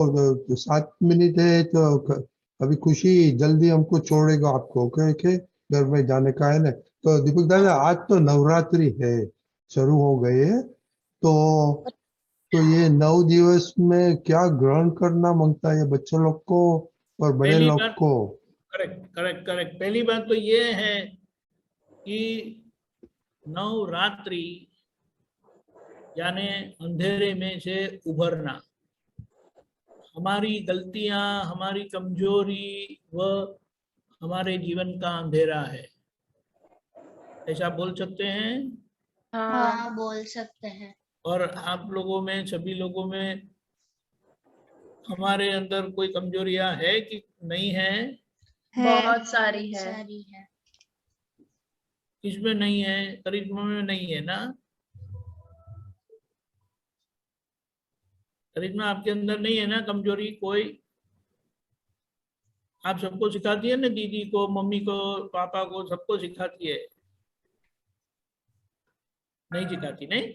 7 minute है तो अभी खुशी जल्दी हमको छोड़ेगा आपको, ओके घर में जाने का है ना। तो दीपक दादा आज तो नवरात्रि है, शुरू हो गए है। तो ये 9 दिवस में क्या ग्रहण करना मांगता है बच्चों लोग को और बड़े पहली लोग बात, को? करेक्ट करेक्ट करेक्ट, पहली बात तो ये है कि नवरात्रि यानी अंधेरे में से उभरना। हमारी गलतियां, हमारी कमजोरी व हमारे जीवन का अंधेरा है, ऐसा बोल सकते हैं। हाँ बोल सकते हैं। और आप लोगों में, सभी लोगों में हमारे अंदर कोई कमजोरियां है कि नहीं है? बहुत सारी है। किसमें नहीं है? करिश्मा में नहीं है ना? करिश्मा आपके अंदर नहीं है ना कमजोरी कोई? आप सबको सिखाती है ना, दीदी को, मम्मी को, पापा को, सबको सिखाती है? नहीं सिखाती? नहीं।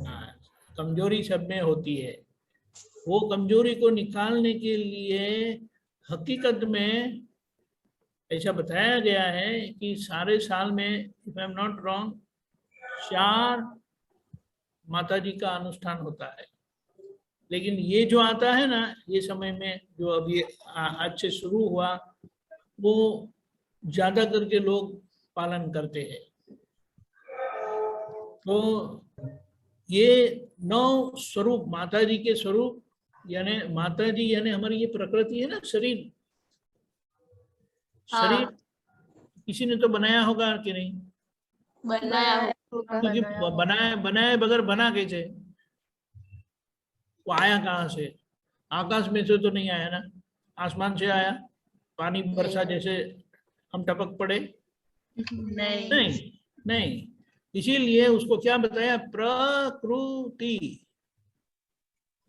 हाँ, कमजोरी सब में होती है। वो कमजोरी को निकालने के लिए हकीकत में ऐसा बताया गया है कि सारे साल में, if I am not wrong, 4 माता जी का अनुष्ठान होता है। लेकिन ये जो आता है ना, ये समय में जो अभी आज से शुरू हुआ, वो ज्यादा करके लोग पालन करते हैं। तो ये 9 स्वरूप, माता जी के स्वरूप, यानी माता जी यानी हमारी ये प्रकृति है ना, शरीर। शरीर किसी ने तो बनाया होगा कि नहीं? बनाया क्योंकि बनाए बगैर बना कैसे? वो आया कहाँ से? आकाश में से तो नहीं आया ना, आसमान से आया? पानी बरसा जैसे हम टपक पड़े? नहीं नहीं। इसीलिए उसको क्या बताया? प्रकृति।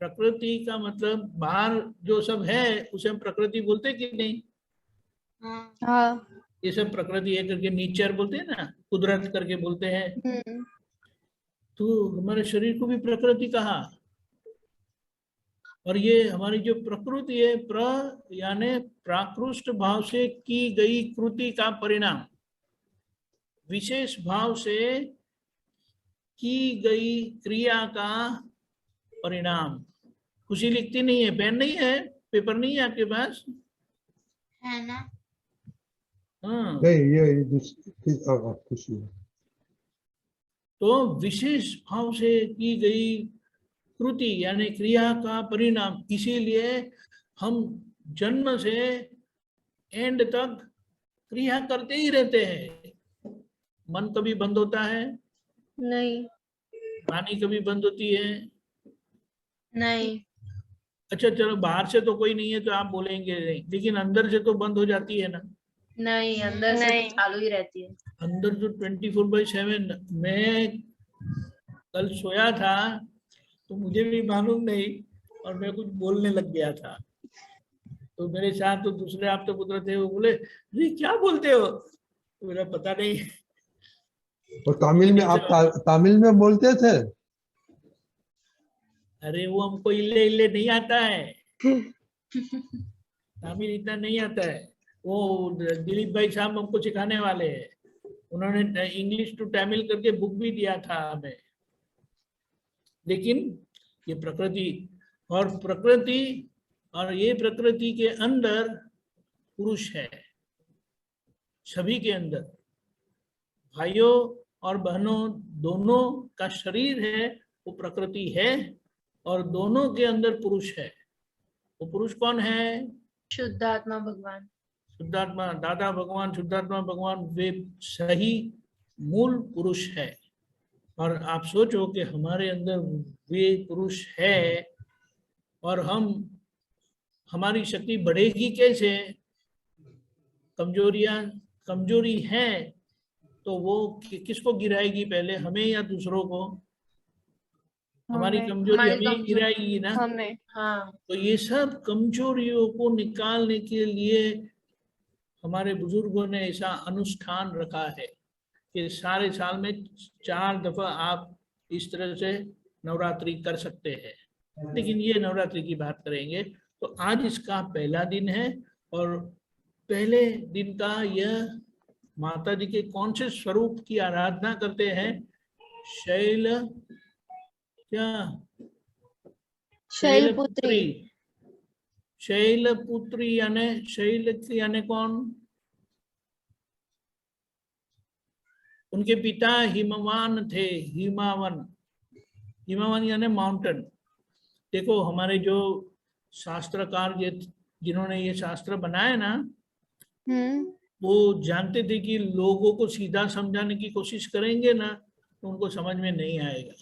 प्रकृति का मतलब बाहर जो सब है उसे हम प्रकृति बोलते कि नहीं? हाँ। ये सब प्रकृति है करके नेचर बोलते हैं ना, कुदरत करके बोलते हैं। तो हमारे शरीर को भी प्रकृति कहा। और ये हमारी जो प्रकृति है, यानी प्राकृष्ट भाव से की गई कृति का परिणाम, विशेष भाव से की गई क्रिया का परिणाम। खुशी लिखती नहीं है, पेन नहीं है, पेपर नहीं है आपके पास? है ना? हाँ। नहीं, ये खुशी है। तो विशेष भाव से की गई कृति यानी क्रिया का परिणाम, इसीलिए हम जन्म से एंड तक क्रिया करते ही रहते हैं। मन कभी बंद होता है? नहीं। वाणी कभी बंद होती है? नहीं। अच्छा चलो, बाहर से तो कोई नहीं है तो आप बोलेंगे नहीं, लेकिन अंदर से तो बंद हो जाती है ना? नहीं, अंदर से तो चालू ही रहती है। अंदर जो 24/7। मैं कल सोया था तो मुझे भी मालूम नहीं, और मैं कुछ बोलने लग गया था। तो मेरे साथ तो दूसरे आप तो पुत्र थे, वो बोले अरे क्या बोलते हो? तो मेरा पता नहीं। और तमिल में आप तमिल में बोलते थे? अरे वो हमको इल्ले इल्ले नहीं आता है। तमिल इतना नहीं आता है। वो दिलीप भाई साहब हमको सिखाने वाले हैं, उन्होंने इंग्लिश टू तमिल करके बुक भी दिया था हमें। लेकिन ये प्रकृति, और प्रकृति, और ये प्रकृति के अंदर पुरुष है, सभी के अंदर। भाइयों और बहनों दोनों का शरीर है वो प्रकृति है, और दोनों के अंदर पुरुष है। वो पुरुष कौन है? शुद्धात्मा भगवान। शुद्धात्मा, दादा भगवान, शुद्धात्मा भगवान, वे सही मूल पुरुष है। और आप सोचो कि हमारे अंदर वे पुरुष है, और हमारी शक्ति बढ़ेगी कैसे? कमजोरी है तो वो किसको गिराएगी पहले, हमें या दूसरों को? हमारी कमजोरी हमें गिराएगी ना? हमें। हाँ। तो ये सब कमजोरियों को निकालने के लिए हमारे बुजुर्गों ने ऐसा अनुष्ठान रखा है कि सारे साल में 4 दफा आप इस तरह से नवरात्रि कर सकते हैं। लेकिन ये नवरात्रि की बात करेंगे। तो आज इसका पहला दिन है और पहले दिन का यह माता जी के कौन से स्वरूप की आराधना करते हैं? शैल क्या? शैलपुत्री। शैलपुत्री यानी शैल यानी कौन? उनके पिता हिमवान थे। हिमावन, हिमावन यानी माउंटेन। देखो हमारे जो शास्त्रकार जिन्होंने ये शास्त्र बनाए ना, वो जानते थे कि लोगों को सीधा समझाने की कोशिश करेंगे ना तो उनको समझ में नहीं आएगा।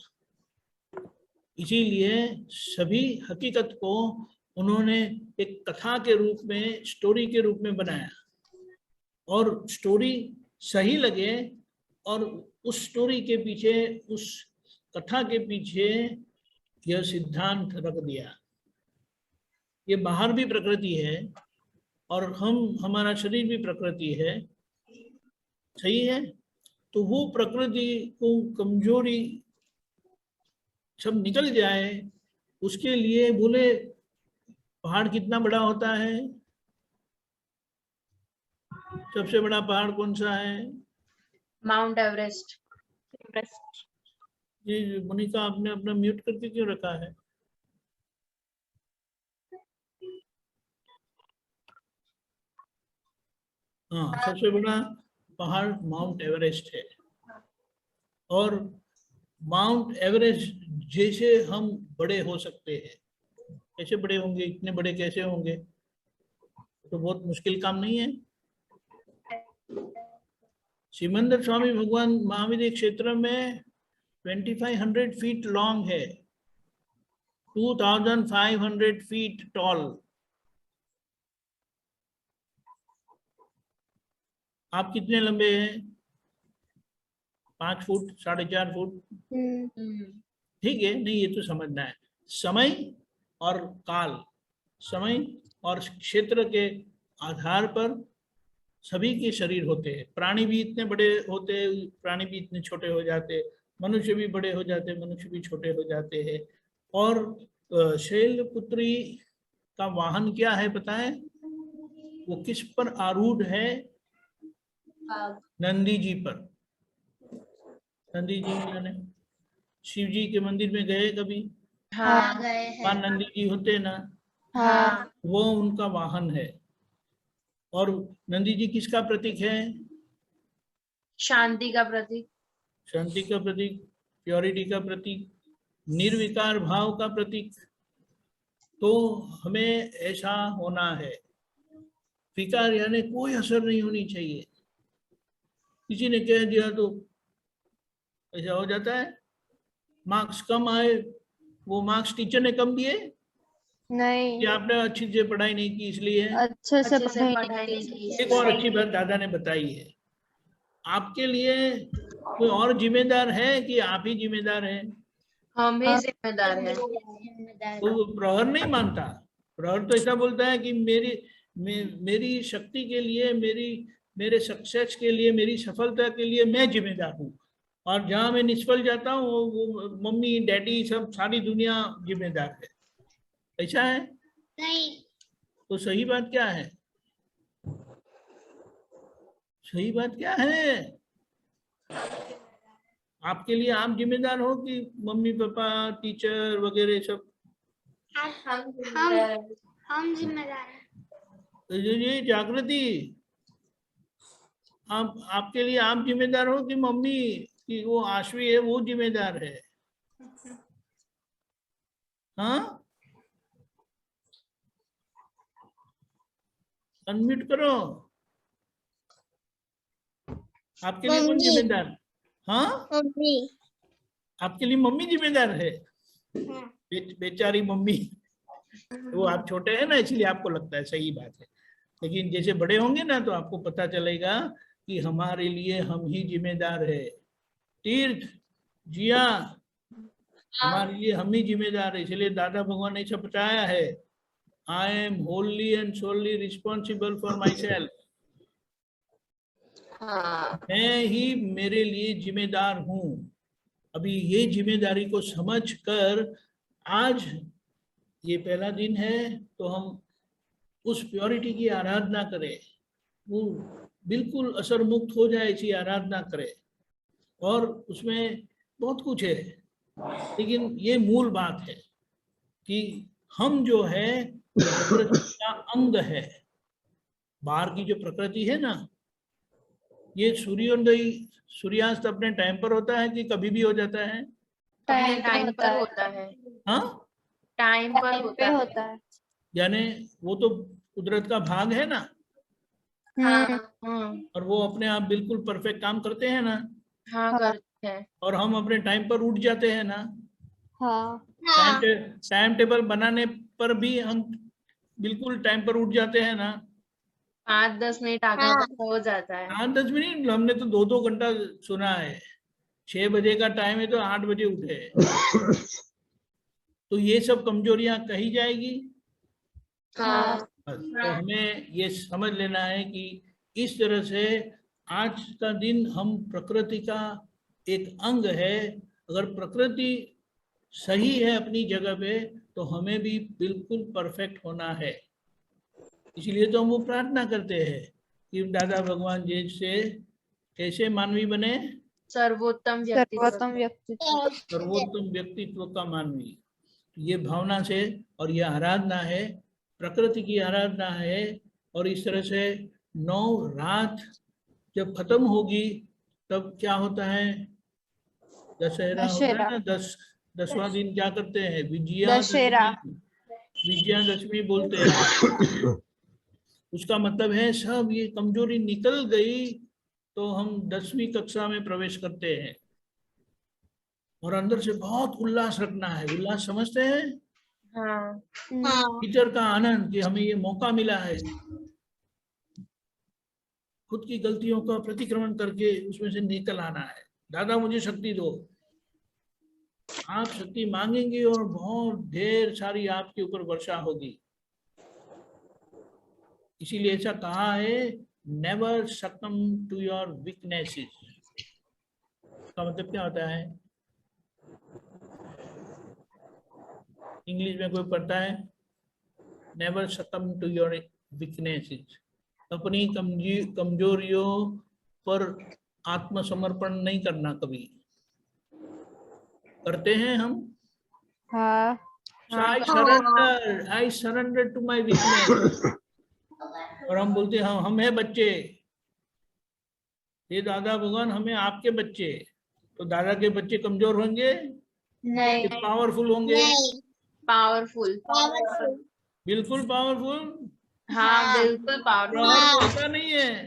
इसीलिए सभी हकीकत को उन्होंने एक कथा के रूप में, स्टोरी के रूप में बनाया, और स्टोरी सही लगे और उस स्टोरी के पीछे, उस कथा के पीछे यह सिद्धांत रख दिया। ये बाहर भी प्रकृति है और हमारा शरीर भी प्रकृति है, सही है। तो वो प्रकृति को कमजोरी सब निकल जाए, उसके लिए बोले पहाड़ कितना बड़ा होता है? सबसे बड़ा पहाड़ कौन सा है? Mount Everest. जी मोनिका, आपने अपना म्यूट करके क्यों रखा है? हाँ, सबसे बड़ा पहाड़ माउंट एवरेस्ट है। और माउंट एवरेस्ट जैसे हम बड़े हो सकते हैं, कैसे बड़े होंगे? इतने बड़े कैसे होंगे? तो बहुत मुश्किल काम नहीं है। सिमंदर स्वामी भगवान महावीर क्षेत्र में 2500 फीट लॉन्ग है, 2500 फीट टॉल। आप कितने लंबे हैं? 5 फुट, 4.5 फुट। ठीक है, नहीं ये तो समझना है। समय और काल, समय और क्षेत्र के आधार पर सभी के शरीर होते हैं। प्राणी भी इतने बड़े होते हैं, प्राणी भी इतने छोटे हो जाते हैं, मनुष्य भी बड़े हो जाते हैं, मनुष्य भी छोटे हो जाते हैं। और शैलपुत्री का वाहन क्या है पता है? वो किस पर आरूढ़ है? नंदी जी पर। नंदी जी यानी शिव जी के मंदिर में गए कभी? हाँ गए हैं। वहाँ नंदी जी होते ना, हाँ वो उनका वाहन है। और नंदी जी किसका प्रतीक है? शांति का प्रतीक। शांति का प्रतीक, प्योरिटी का प्रतीक, निर्विकार भाव का प्रतीक। तो हमें ऐसा होना है। विकार यानी कोई असर नहीं होनी चाहिए। किसी ने कह दिया तो ऐसा हो जाता है। मार्क्स कम आए, वो मार्क्स टीचर ने कम दिए नहीं, कि आपने अच्छी से पढ़ाई नहीं की इसलिए? अच्छे से अच्छे से पढ़ाई पढ़ाई नहीं की। एक और अच्छी बात दादा ने बताई है, आपके लिए कोई और जिम्मेदार है कि आप ही जिम्मेदार हैं? हम ही जिम्मेदार हैं। तो प्रहर नहीं मानता। प्रहर तो ऐसा बोलता है कि मेरी शक्ति के लिए, मेरे सक्सेस के लिए, मेरी सफलता के लिए मैं जिम्मेदार हूँ, और जहाँ मैं निष्फल जाता हूँ वो मम्मी डैडी सब सारी दुनिया जिम्मेदार है। ऐसा है? नहीं। तो सही बात क्या है? सही बात क्या है? आपके लिए आप जिम्मेदार हो कि मम्मी पापा टीचर वगैरह सब? हम जिम्मेदार हैं। तो ये जागृति, आपके लिए आप जिम्मेदार हो कि मम्मी की वो आश्वी है वो जिम्मेदार है? हाँ, अनम्यूट करो। आपके लिए कौन जिम्मेदार? हाँ, मम्मी। आपके लिए मम्मी जिम्मेदार है। बेचारी मम्मी। वो आप छोटे हैं ना इसलिए आपको लगता है, सही बात है। लेकिन जैसे बड़े होंगे ना तो आपको पता चलेगा कि हमारे लिए हम ही जिम्मेदार है। तीर्थ जिया, हमारे लिए हम ही जिम्मेदार है। इसलिए दादा भगवान ने ऐसा बताया है, I am Holi and solely responsible for my self. मैं ही मेरे लिए जिम्मेदार हूँ। अभी ये जिम्मेदारी को समझकर आज ये पहला दिन है तो हम उस प्योरिटी की आराधना करें, वो बिल्कुल असर मुक्त हो जाए ऐसी आराधना करें। और उसमें बहुत कुछ है, लेकिन ये मूल बात है कि हम जो है प्रकृति का अंग है। बाहर की जो प्रकृति है ना, ये सूर्योदय सूर्यास्त अपने टाइम पर होता है कि कभी भी हो जाता है? अपने टाइम पर होता है, हाँ, टाइम पर होता है। यानी वो तो कुदरत का भाग है ना, हाँ और वो अपने आप बिल्कुल परफेक्ट काम करते हैं ना, हाँ करते हैं। और हम अपने टाइम पर उठ जाते हैं ना। हाँ टाइम टेबल बनाने पर भी हम बिल्कुल टाइम पर उठ जाते हैं ना। 5-10 मिनट आगे हाँ। हो जाता है। 8-10 मिनट, हमने तो 2-2 घंटा सुना है। 6 बजे का टाइम है तो 8 बजे उठे। तो ये सब कमजोरियां कही जाएगी। हाँ तो हमें ये समझ लेना है कि इस तरह से आज का दिन हम प्रकृति का एक अंग है। अगर प्रकृति सही है अपनी जगह पे तो हमें भी बिल्कुल परफेक्ट होना है। इसलिए तो हम वो प्रार्थना करते हैं कि दादा भगवान जी से कैसे मानवी बने, सर्वोत्तम व्यक्तित्व। सर्वोत्तम व्यक्तित्व का मानवी। ये भावना से, और ये आराधना है, प्रकृति की आराधना है। और इस तरह से 9 रात जब खत्म होगी तब क्या होता है? दशहरा होता है ना। 10वां दिन क्या करते हैं? विजयादशमी, विजयादशमी बोलते हैं। उसका मतलब है सब ये कमजोरी निकल गई तो हम 10वीं कक्षा में प्रवेश करते हैं। और अंदर से बहुत उल्लास रखना है। उल्लास समझते हैं? हाँ भीतर का आनंद कि हमें ये मौका मिला है खुद की गलतियों का प्रतिक्रमण करके उसमें से निकल आना है। दादा मुझे शक्ति दो। आप शक्ति मांगेंगे और बहुत ढेर सारी आपके ऊपर वर्षा होगी। इसीलिए ऐसा कहा है, नेवर सकम टू योर वीकनेसेस। का मतलब क्या होता है? इंग्लिश में कोई पढ़ता है? नेवर सकम टू योर वीकनेसेस। अपनी कमजोरियों पर आत्मसमर्पण नहीं करना कभी। करते हैं हम? हाँ I surrender to my weakness. और हम बोलते हैं हम है बच्चे, ये दादा भगवान हमें आपके बच्चे। तो दादा के बच्चे कमजोर होंगे नहीं, कि पावरफुल होंगे? पावरफुल। बिल्कुल पावरफुल। हाँ बिल्कुल प्रहर पावरफुल। होता नहीं है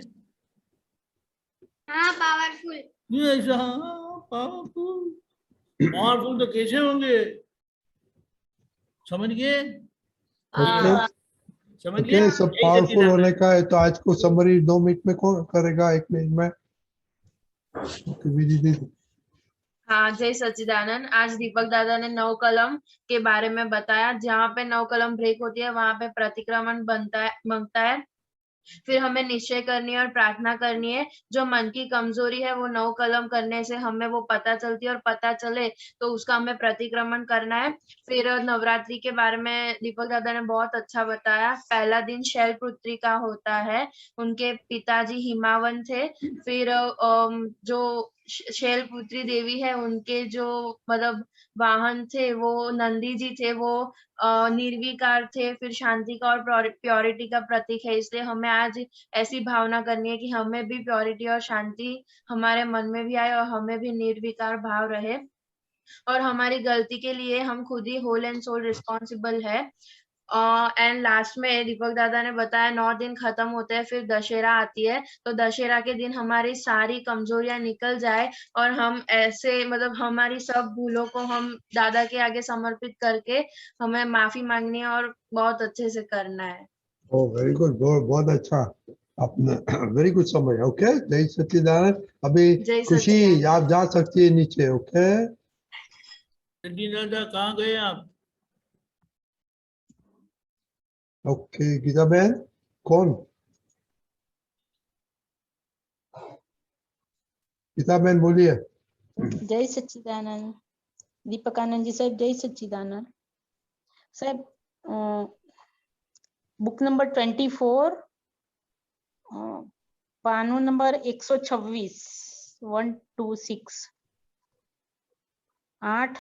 हाँ पावरफुल। ये ऐसा। पावरफुल, पावरफुल तो कैसे होंगे? समझ गए? ओके समझ ओके लिया? सब यही पावरफुल होने सच्चिदानंद। का है तो आज को समरी 2 मिनट में कौन करेगा? 1 मिनट में। ओके विधि दीदी। हाँ जय सच्चिदानंद। आज दीपक दादा ने 9 कलम के बारे में बताया। जहाँ पे 9 कलम ब्रेक होती है वहां पे प्रतिक्रमण बनता है। फिर हमें निश्चय करनी है और प्रार्थना करनी है। जो मन की कमजोरी है वो 9 कलम करने से हमें वो पता चलती है, और पता चले तो उसका हमें प्रतिक्रमण करना है। फिर नवरात्रि के बारे में दीपक दादा ने बहुत अच्छा बताया। पहला दिन शैलपुत्री का होता है। उनके पिताजी हिमावन थे। फिर जो शैलपुत्री देवी है उनके जो मतलब वाहन थे वो नंदी जी थे। वो निर्विकार थे। फिर शांति का और प्योरिटी का प्रतीक है। इसलिए हमें आज ऐसी भावना करनी है कि हमें भी प्योरिटी और शांति हमारे मन में भी आए और हमें भी निर्विकार भाव रहे। और हमारी गलती के लिए हम खुद ही होल एंड सोल रिस्पॉन्सिबल है। एंड लास्ट में दीपक दादा ने बताया 9 दिन खत्म होते हैं, फिर दशहरा आती है। तो दशहरा के दिन हमारी सारी कमजोरियां निकल जाए और हम ऐसे मतलब हमारी सब भूलों को हम दादा के आगे समर्पित करके हमें माफी मांगनी है और बहुत अच्छे से करना है। ओ वेरी गुड, बहुत अच्छा आपने वेरी गुड समझ। ओके जय सच्चिदानंद। अभी जय खुशी सच्चिदानंद। आप जा सकती है नीचे। ओके दादा कहाँ गए आप? ओके गीता बहन कौन? गीता बहन बोलिए। जय सच्चिदानंद। दीपकानंद जी साहब जय सच्चिदानंद। साहब बुक नंबर 24, पानो नंबर 126, 126, 8